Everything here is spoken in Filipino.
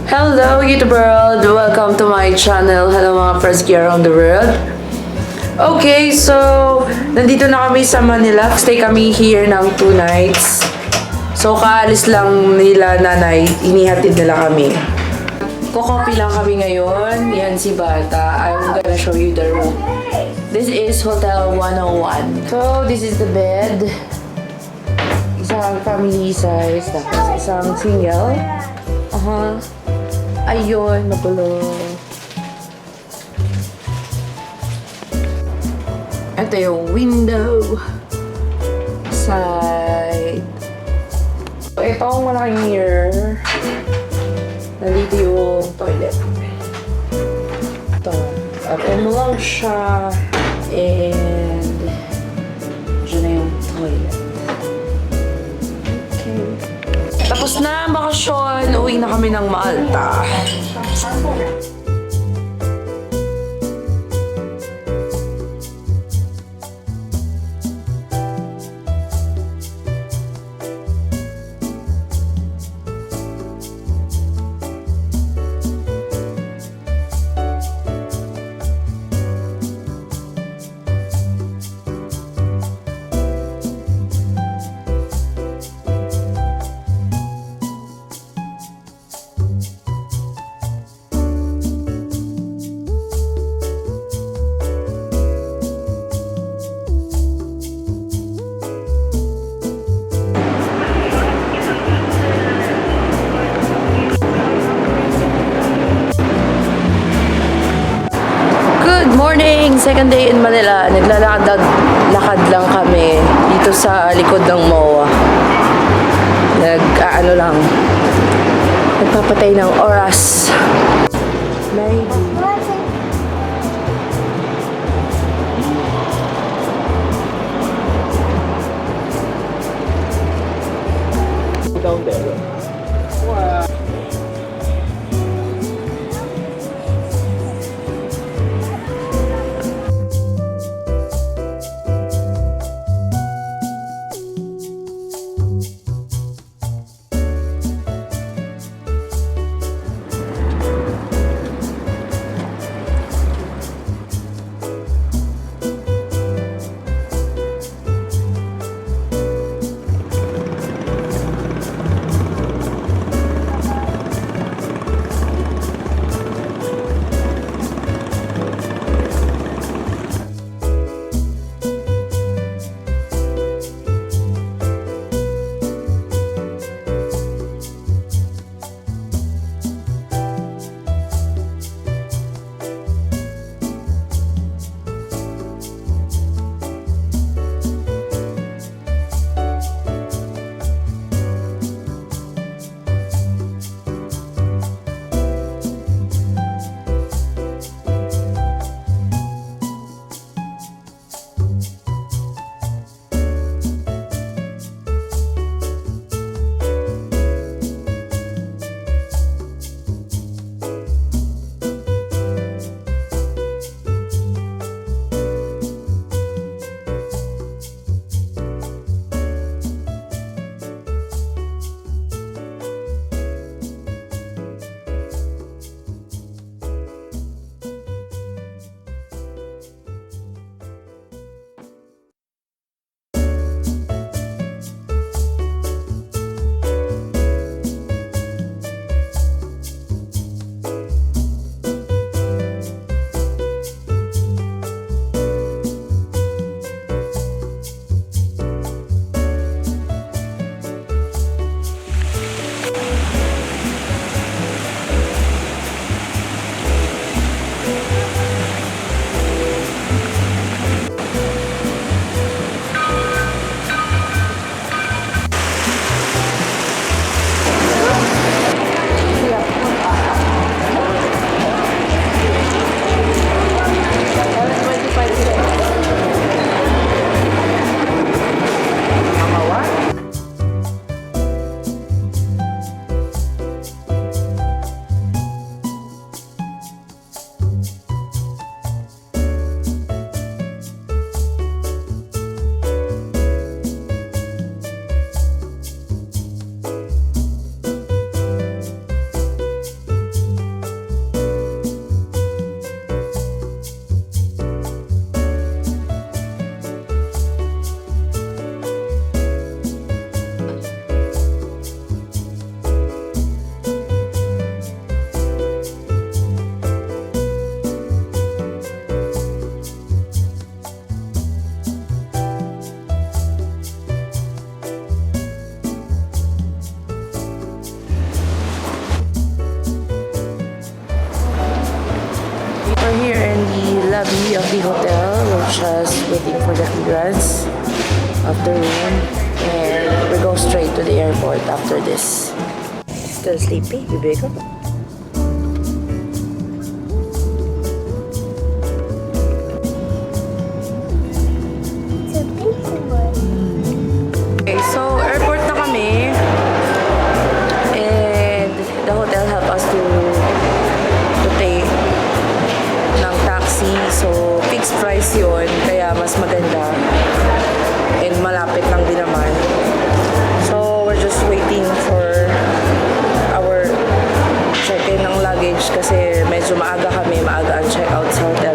Hello YouTube world! Welcome to my channel. Hello mga first gear around the world. Okay, so nandito na kami sa Manila. Stay kami here ng 2 nights. So kaalis lang nila nanay, inihatid nila kami. Kukopi lang kami ngayon. Yan si Bata. I'm gonna show you the room. This is Hotel 101. So this is the bed. Isang family size, tapos isang single. Ayun, magulo. Ito yung window. Side. Itong malaking mirror. Nandito yung toilet. Ito. At ano lang siya. And dyan na yung toilet. Okay. Tapos na ang bakasyon, uwi na kami ng Malta. Good morning! Second day in Manila. Naglalakad lang kami dito sa likod ng MOA. Nag-ano lang. Nagpapatay ng oras. Maybe. Down there. Wow. here in the lobby of the hotel. We're just waiting for the clearance of the room. And we go straight to the airport after this. Still sleepy, Bibeko? Okay, so airport na kami. And the hotel helped us to take ng taxi. So, fixed price yun. Kaya mas maganda. And malapit lang din naman. So, we're just waiting for our check-in ng luggage kasi medyo maaga kami. Maaga ang check-out sa hotel.